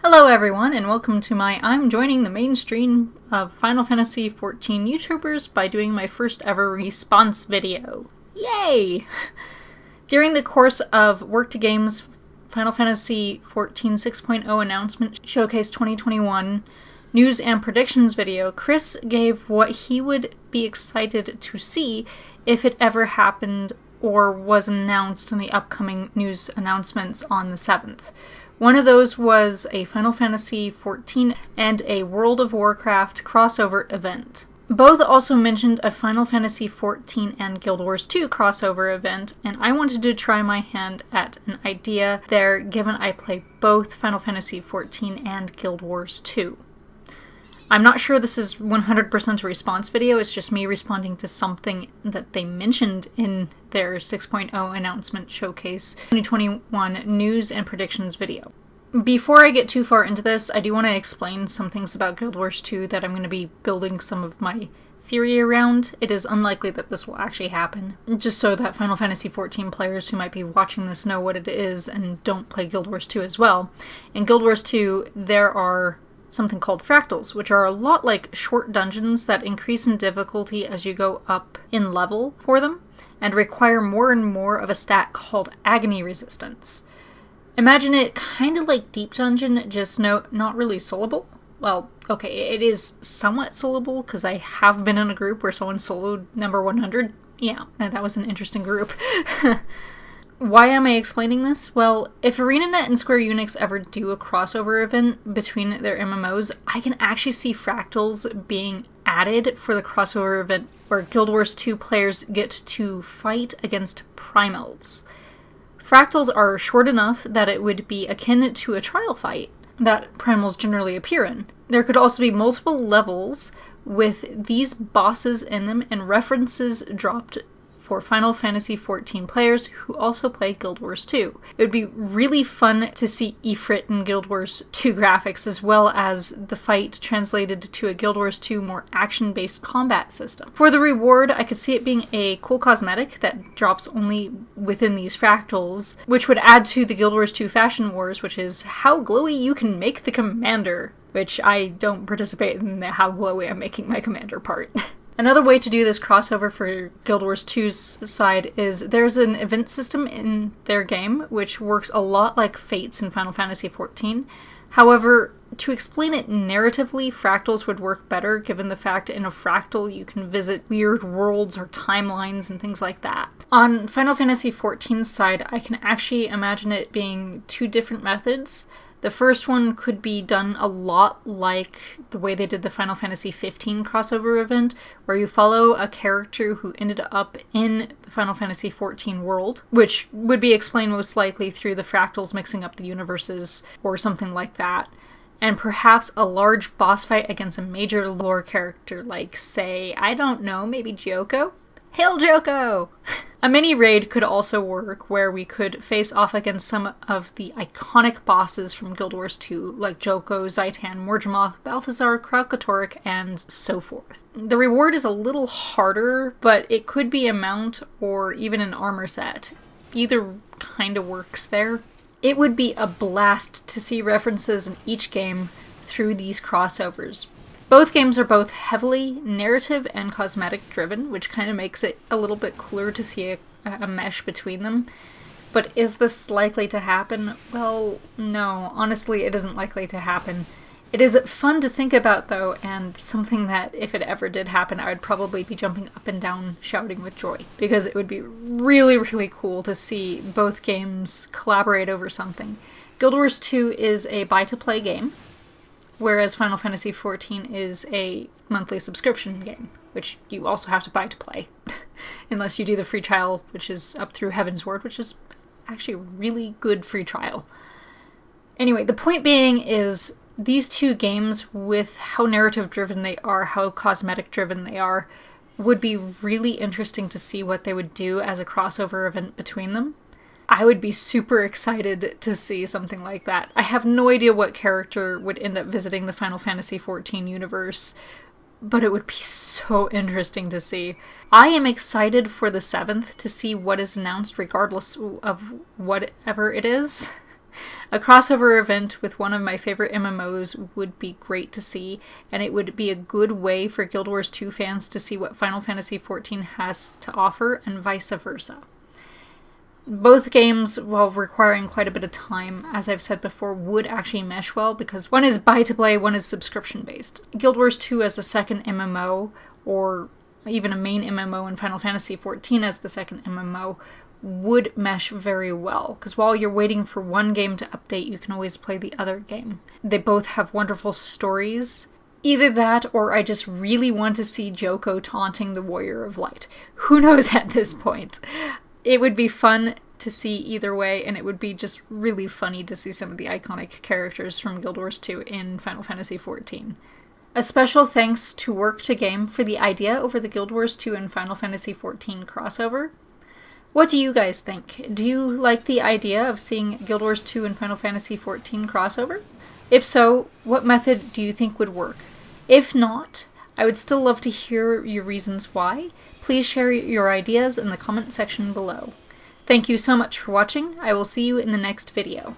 Hello everyone, and welcome to I'm joining the mainstream of Final Fantasy XIV YouTubers by doing my first ever response video. Yay! During the course of Work to Games Final Fantasy XIV 6.0 Announcement Showcase 2021 News and Predictions video, Chris gave what he would be excited to see if it ever happened or was announced in the upcoming news announcements on the 7th. One of those was a Final Fantasy XIV and a World of Warcraft crossover event. Both also mentioned a Final Fantasy XIV and Guild Wars 2 crossover event, and I wanted to try my hand at an idea there given I play both Final Fantasy XIV and Guild Wars 2. I'm not sure this is 100% a response video, it's just me responding to something that they mentioned in their 6.0 announcement showcase 2021 news and predictions video. Before I get too far into this, I do want to explain some things about Guild Wars 2 that I'm going to be building some of my theory around. It is unlikely that this will actually happen, just so that Final Fantasy XIV players who might be watching this know what it is and don't play Guild Wars 2 as well. In Guild Wars 2, there are something called fractals, which are a lot like short dungeons that increase in difficulty as you go up in level for them, and require more and more of a stat called agony resistance. Imagine it kind of like Deep Dungeon, just not really soloable. Well, okay, it is somewhat soloable, because I have been in a group where someone soloed number 100. Yeah, that was an interesting group. Why am I explaining this? Well, if ArenaNet and Square Enix ever do a crossover event between their MMOs, I can actually see fractals being added for the crossover event where Guild Wars 2 players get to fight against primals. Fractals are short enough that it would be akin to a trial fight that primals generally appear in. There could also be multiple levels with these bosses in them and references dropped for Final Fantasy XIV players who also play Guild Wars 2. It would be really fun to see Ifrit in Guild Wars 2 graphics, as well as the fight translated to a Guild Wars 2 more action-based combat system. For the reward, I could see it being a cool cosmetic that drops only within these fractals, which would add to the Guild Wars 2 fashion wars, which is how glowy you can make the commander, which I don't participate in the how glowy I'm making my commander part. Another way to do this crossover for Guild Wars 2's side is there's an event system in their game which works a lot like Fates in Final Fantasy XIV. However, to explain it narratively, fractals would work better given the fact in a fractal you can visit weird worlds or timelines and things like that. On Final Fantasy XIV's side, I can actually imagine it being two different methods. The first one could be done a lot like the way they did the Final Fantasy XV crossover event, where you follow a character who ended up in the Final Fantasy XIV world, which would be explained most likely through the fractals mixing up the universes or something like that, and perhaps a large boss fight against a major lore character like, say, I don't know, maybe Gyoko? Hail Gyoko! A mini-raid could also work, where we could face off against some of the iconic bosses from Guild Wars 2, like Gyoko, Zaitan, Morgemoth, Balthazar, Kralkatorrik, and so forth. The reward is a little harder, but it could be a mount or even an armor set. Either kinda works there. It would be a blast to see references in each game through these crossovers. Both games are both heavily narrative and cosmetic driven, which kind of makes it a little bit cooler to see a mesh between them. But is this likely to happen? Well, no. Honestly, it isn't likely to happen. It is fun to think about, though, and something that, if it ever did happen, I would probably be jumping up and down shouting with joy, because it would be really, really cool to see both games collaborate over something. Guild Wars 2 is a buy-to-play game, whereas Final Fantasy XIV is a monthly subscription game, which you also have to buy to play. Unless you do the free trial, which is up through Heaven's Word, which is actually a really good free trial. Anyway, the point being is these two games, with how narrative-driven they are, how cosmetic-driven they are, would be really interesting to see what they would do as a crossover event between them. I would be super excited to see something like that. I have no idea what character would end up visiting the Final Fantasy XIV universe, but it would be so interesting to see. I am excited for the 7th to see what is announced regardless of whatever it is. A crossover event with one of my favorite MMOs would be great to see, and it would be a good way for Guild Wars 2 fans to see what Final Fantasy XIV has to offer, and vice versa. Both games, while requiring quite a bit of time, as I've said before, would actually mesh well because one is buy-to-play, one is subscription-based. Guild Wars 2 as a second MMO, or even a main MMO in Final Fantasy XIV as the second MMO, would mesh very well, because while you're waiting for one game to update, you can always play the other game. They both have wonderful stories. Either that, or I just really want to see Joko taunting the Warrior of Light. Who knows at this point? It would be fun to see either way, and it would be just really funny to see some of the iconic characters from Guild Wars 2 in Final Fantasy XIV. A special thanks to Work2Game for the idea over the Guild Wars 2 and Final Fantasy XIV crossover. What do you guys think? Do you like the idea of seeing Guild Wars 2 and Final Fantasy XIV crossover? If so, what method do you think would work? If not, I would still love to hear your reasons why. Please share your ideas in the comment section below. Thank you so much for watching. I will see you in the next video.